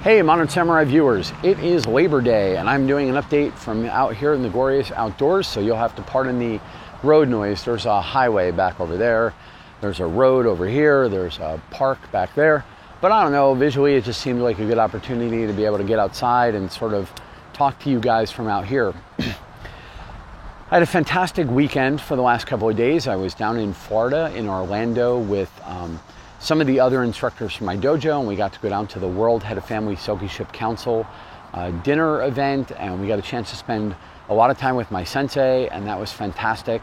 Hey, Modern Samurai viewers, it is Labor Day and I'm doing an update from out here in the glorious outdoors, so you'll have to pardon the road noise. There's a highway back over there, there's a road over here, there's a park back there, but I don't know, visually it just seemed like a good opportunity to be able to get outside and sort of talk to you guys from out here. I had a fantastic weekend for the last couple of days. I was down in Florida, in Orlando, with some of the other instructors from my dojo, and we got to go down to the World Head of Family Sogi-ship Council dinner event, and we got a chance to spend a lot of time with my sensei, and that was fantastic.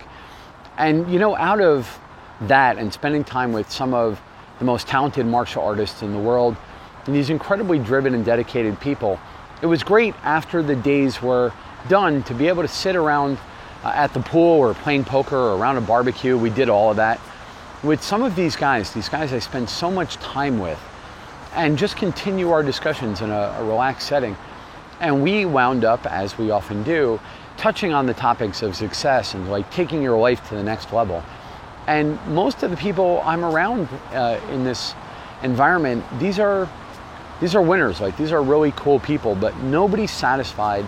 And you know, out of that and spending time with some of the most talented martial artists in the world, and these incredibly driven and dedicated people, it was great after the days were done to be able to sit around at the pool or playing poker or around a barbecue. We did all of that with some of these guys I spend so much time with, and just continue our discussions in a relaxed setting. And we wound up, as we often do, touching on the topics of success and like taking your life to the next level. And most of the people I'm around in this environment, these are winners. Like, these are really cool people, but nobody's satisfied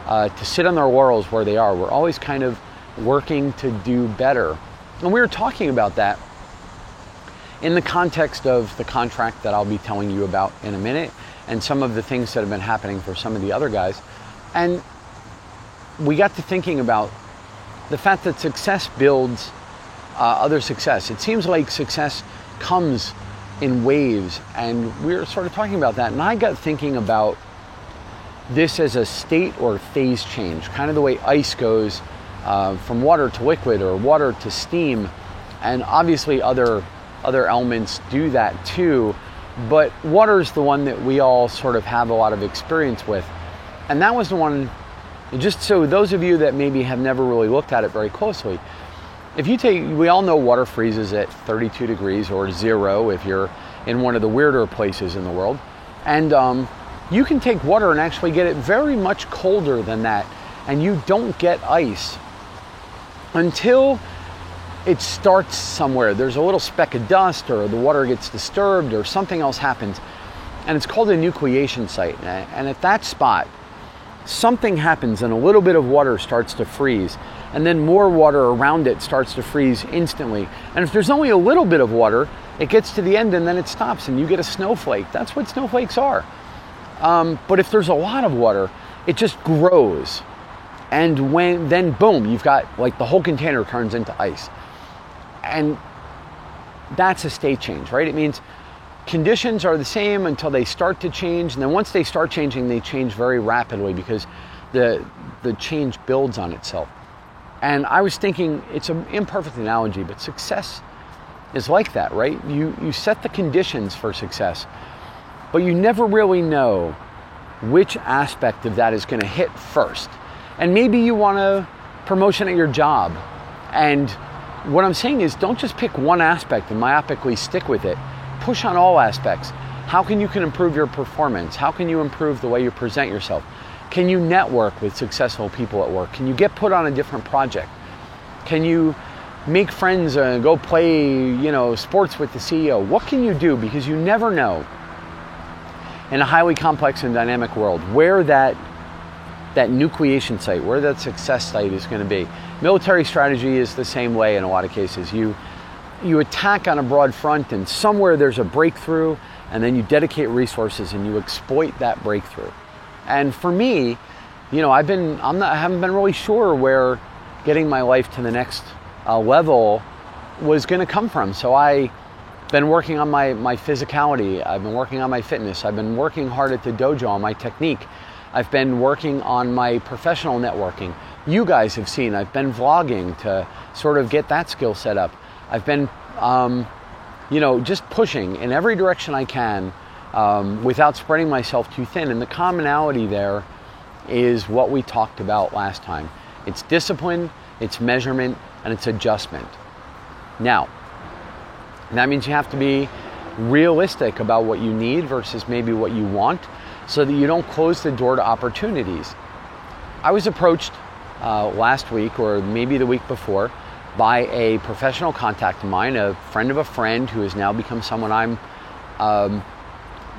to sit on their laurels where they are. We're always kind of working to do better. And we were talking about that in the context of the contract that I'll be telling you about in a minute, and some of the things that have been happening for some of the other guys. And we got to thinking about the fact that success builds other success. It seems like success comes in waves, and we were sort of talking about that. And I got thinking about this as a state or phase change, kind of the way ice goes from water to liquid or water to steam. And obviously other elements do that too, but water is the one that we all sort of have a lot of experience with. And that was the one, just so those of you that maybe have never really looked at it very closely, we all know water freezes at 32 degrees or 0 if you're in one of the weirder places in the world. And you can take water and actually get it very much colder than that, and you don't get ice until it starts somewhere. There's a little speck of dust, or the water gets disturbed, or something else happens, and it's called a nucleation site. And at that spot, something happens and a little bit of water starts to freeze, and then more water around it starts to freeze instantly. And if there's only a little bit of water, it gets to the end and then it stops and you get a snowflake. That's what snowflakes are. But if there's a lot of water, it just grows. And then boom, you've got like the whole container turns into ice. And that's a state change, right? It means conditions are the same until they start to change, and then once they start changing, they change very rapidly because the change builds on itself. And I was thinking, it's an imperfect analogy, but success is like that, right? You set the conditions for success, but you never really know which aspect of that is going to hit first. And maybe you want a promotion at your job, and what I'm saying is, don't just pick one aspect and myopically stick with it. Push on all aspects. How can you improve your performance? How can you improve the way you present yourself? Can you network with successful people at work? Can you get put on a different project? Can you make friends and go play, sports with the CEO? What can you do? Because you never know, in a highly complex and dynamic world, where that nucleation site, where that success site is going to be. Military strategy is the same way in a lot of cases. You attack on a broad front, and somewhere there's a breakthrough, and then you dedicate resources and you exploit that breakthrough. And for me, I haven't been really sure where getting my life to the next level was going to come from. So I've been working on my physicality. I've been working on my fitness. I've been working hard at the dojo on my technique. I've been working on my professional networking. You guys have seen, I've been vlogging to sort of get that skill set up. I've been, just pushing in every direction I can without spreading myself too thin. And the commonality there is what we talked about last time. It's discipline, it's measurement, and it's adjustment. Now, that means you have to be realistic about what you need versus maybe what you want, so that you don't close the door to opportunities. I was approached last week, or maybe the week before, by a professional contact of mine, a friend of a friend who has now become someone I'm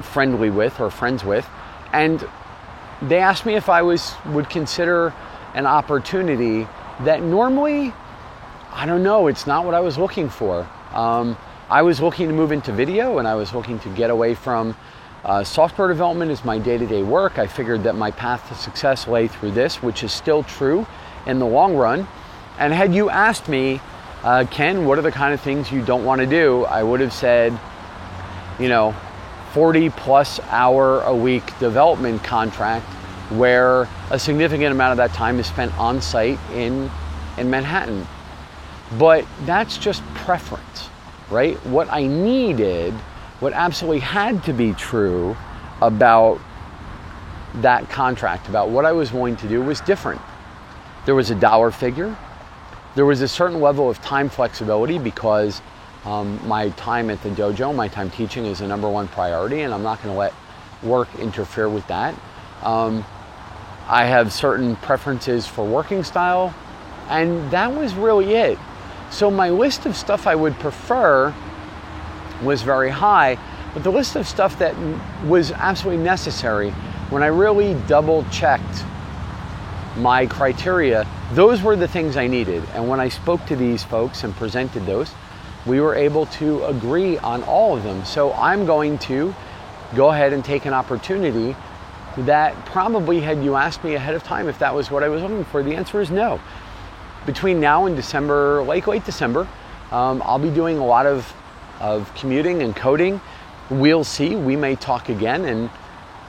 friendly with or friends with, and they asked me if I would consider an opportunity that normally, I don't know, it's not what I was looking for. I was looking to move into video, and I was looking to get away from software development as my day-to-day work. I figured that my path to success lay through this, which is still true in the long run. And had you asked me, Ken, what are the kind of things you don't want to do? I would have said, 40 plus hour a week development contract where a significant amount of that time is spent on site in Manhattan. But that's just preference, right? What I needed, what absolutely had to be true about that contract, about what I was willing to do, was different. There was a dollar figure. There was a certain level of time flexibility because my time at the dojo, my time teaching, is the number one priority, and I'm not going to let work interfere with that. I have certain preferences for working style, and that was really it. So my list of stuff I would prefer was very high, but the list of stuff that was absolutely necessary, when I really double checked my criteria, those were the things I needed. And when I spoke to these folks and presented those, we were able to agree on all of them. So I'm going to go ahead and take an opportunity that probably, had you asked me ahead of time if that was what I was looking for, the answer is no. Between now and December, late December, I'll be doing a lot of commuting and coding. We'll see. We may talk again, and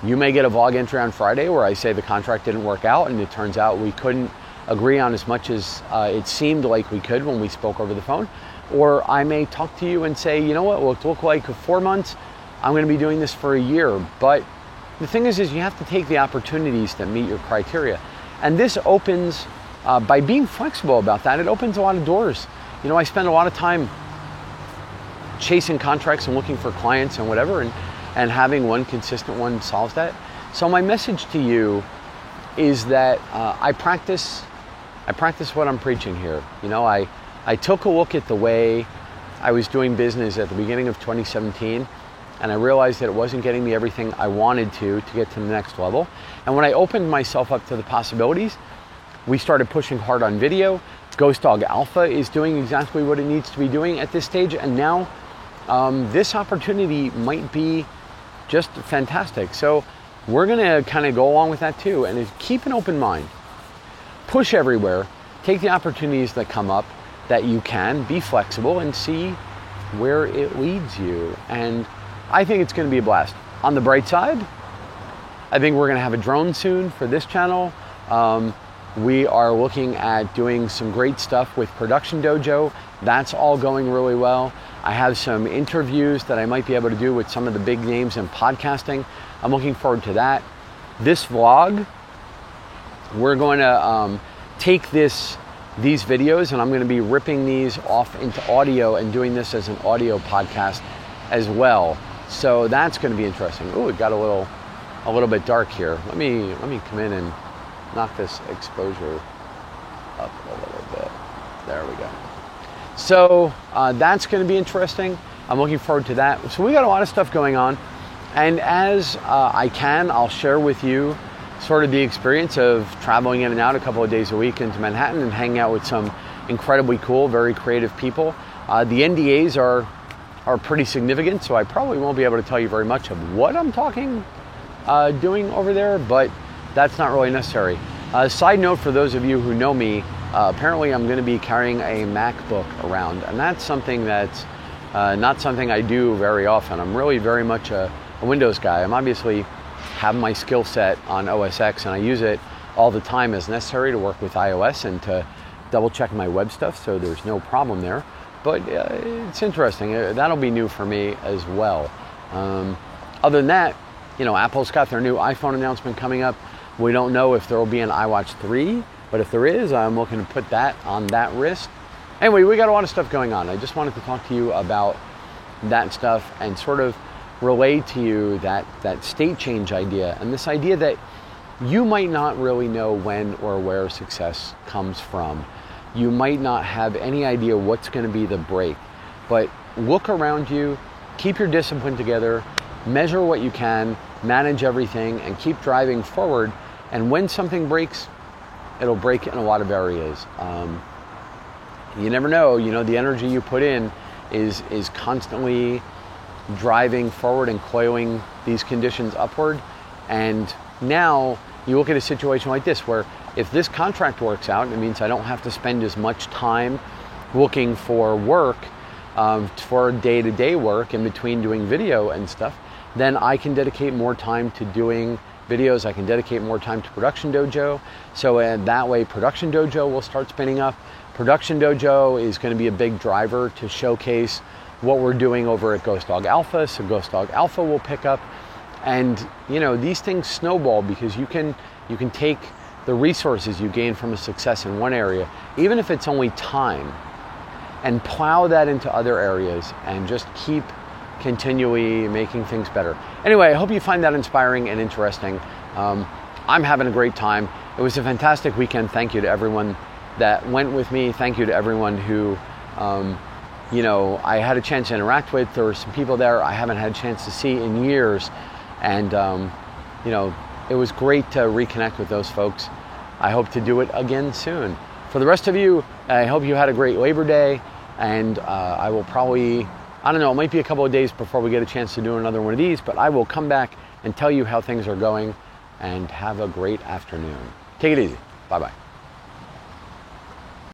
you may get a vlog entry on Friday where I say the contract didn't work out, and it turns out we couldn't agree on as much as it seemed like we could when we spoke over the phone. Or I may talk to you and say, you know what, well, it looked like 4 months, I'm going to be doing this for a year. But the thing is you have to take the opportunities that meet your criteria. And this opens, by being flexible about that, it opens a lot of doors. I spend a lot of time chasing contracts and looking for clients and whatever, and having one consistent one solves that. So my message to you is that I practice what I'm preaching here. I took a look at the way I was doing business at the beginning of 2017, and I realized that it wasn't getting me everything I wanted to get to the next level. And when I opened myself up to the possibilities, we started pushing hard on video. Ghost Dog Alpha is doing exactly what it needs to be doing at this stage, and now this opportunity might be just fantastic. So we're gonna kind of go along with that too, and keep an open mind. Push everywhere, take the opportunities that come up that you can, be flexible, and see where it leads you. And I think it's gonna be a blast. On the bright side, I think we're gonna have a drone soon for this channel. We are looking at doing some great stuff with Production Dojo. That's all going really well. I have some interviews that I might be able to do with some of the big names in podcasting. I'm looking forward to that. This vlog, we're going to take these videos, and I'm going to be ripping these off into audio and doing this as an audio podcast as well. So that's going to be interesting. Oh, it got a little bit dark here. Let me come in and knock this exposure up a little bit. There we go. So that's going to be interesting. I'm looking forward to that. So we got a lot of stuff going on, and as I can, I'll share with you sort of the experience of traveling in and out a couple of days a week into Manhattan and hanging out with some incredibly cool, very creative people. The NDAs are pretty significant, so I probably won't be able to tell you very much of what I'm doing over there, but that's not really necessary. Side note for those of you who know me, apparently I'm going to be carrying a MacBook around, and that's something that's not something I do very often. I'm really very much a Windows guy. I'm obviously have my skill set on OS X, and I use it all the time as necessary to work with iOS and to double check my web stuff, so there's no problem there. But it's interesting. That'll be new for me as well. Other than that, Apple's got their new iPhone announcement coming up. We don't know if there will be an iWatch 3, but if there is, I'm looking to put that on that wrist. Anyway, we got a lot of stuff going on. I just wanted to talk to you about that stuff and sort of relay to you that state change idea, and this idea that you might not really know when or where success comes from. You might not have any idea what's going to be the break, but look around you, keep your discipline together, measure what you can, manage everything, and keep driving forward. And when something breaks, it'll break in a lot of areas. You never know, the energy you put in is constantly driving forward and coiling these conditions upward. And now you look at a situation like this, where if this contract works out, it means I don't have to spend as much time looking for work, for day-to-day work in between doing video and stuff. Then I can dedicate more time to doing videos. I can dedicate more time to Production Dojo. So that way Production Dojo will start spinning up. Production Dojo is going to be a big driver to showcase what we're doing over at Ghost Dog Alpha. So Ghost Dog Alpha will pick up. And these things snowball, because you can take the resources you gain from a success in one area, even if it's only time, and plow that into other areas and just keep continually making things better. Anyway, I hope you find that inspiring and interesting. I'm having a great time. It was a fantastic weekend. Thank you to everyone that went with me. Thank you to everyone who, I had a chance to interact with. There were some people there I haven't had a chance to see in years. And, it was great to reconnect with those folks. I hope to do it again soon. For the rest of you, I hope you had a great Labor Day. And I will probably, it might be a couple of days before we get a chance to do another one of these, but I will come back and tell you how things are going, and have a great afternoon. Take it easy. Bye-bye.